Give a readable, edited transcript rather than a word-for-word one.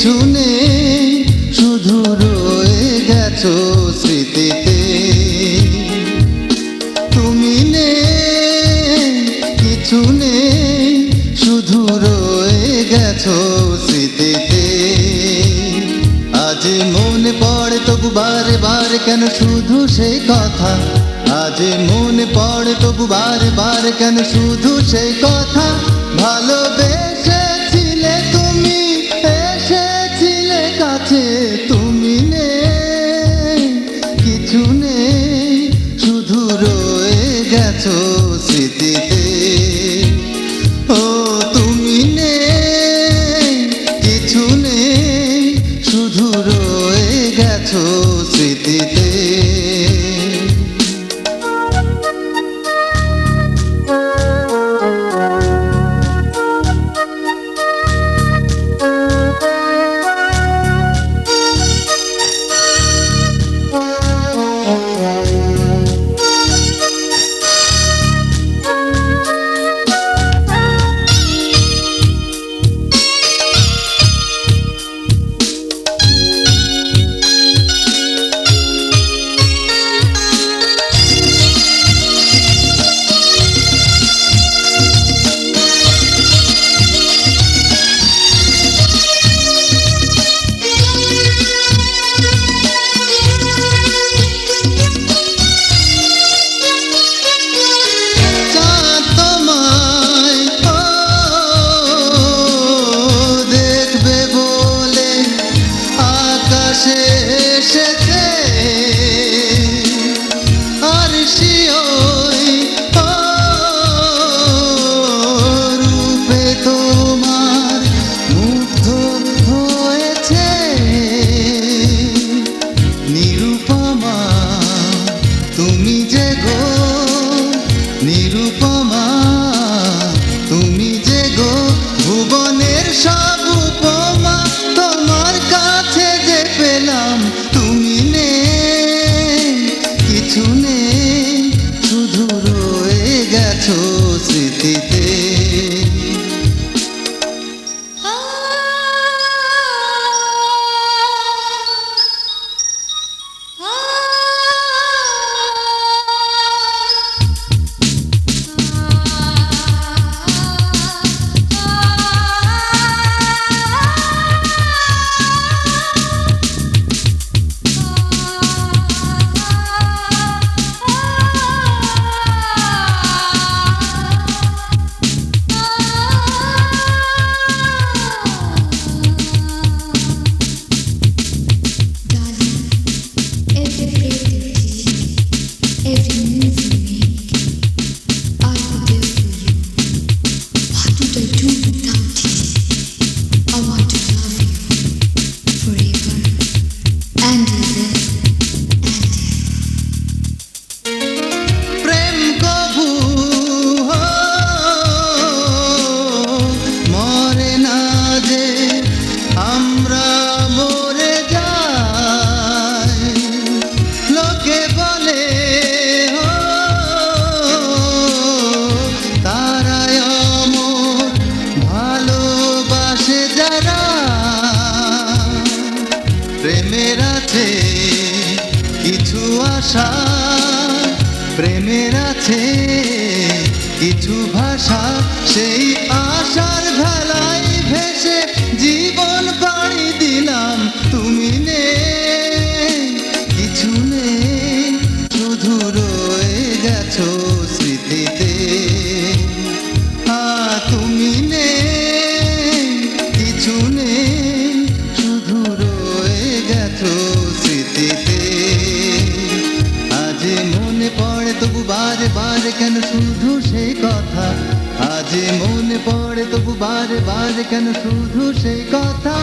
কিছু নেই, শুধু রয়ে গেছো স্মৃতিতে। তুমি নেই, কিছু নেই, শুধু রয়ে গেছো স্মৃতিতে। আজ মনে পড়ে তবু বারে বারে কেন শুধু সেই কথা। আজ মনে পড়ে তবু বারে বারে কেন শুধু সেই কথা। ভালোবেসেছিলে তুমি, এসেছিলে কাছে, তুমি নেই, কিছু নেই, শুধু রয়ে গেছো স্মৃতিতে। ও তুমি নেই, কিছু নেই, শুধু রয়ে গেছো স্মৃতিতে। এসেছে আর শিওই রূপে তোমার মুগ্ধ হয়েছে। নিরুপমা তুমি যে গো, নিরুপমা তুমি যে গো, ভুবনের সব উপমা তোমার কাছে যে পেলাম। তুমি নেই, কিছু নেই, শুধু রয়ে গেছো স্মৃতিতে। প্রেমের আছে কিছু আশা, প্রেমের আছে কিছু ভাষা, সেই আশার ভেলায় ভেসে জীবন পাড়ি দিলাম। তুমি নেই, কিছু নেই, শুধু রয়ে গেছো স্মৃতিতে। তুমি নেই, কিছু নেই, শুধু রয়ে গেছো স্মৃতিতে। আজ মনে পড়ে তবু বারে বারে কেন শুধু সেই কথা। আজ মনে পড়ে তবু বারে বারে কেন শুধু সেই কথা।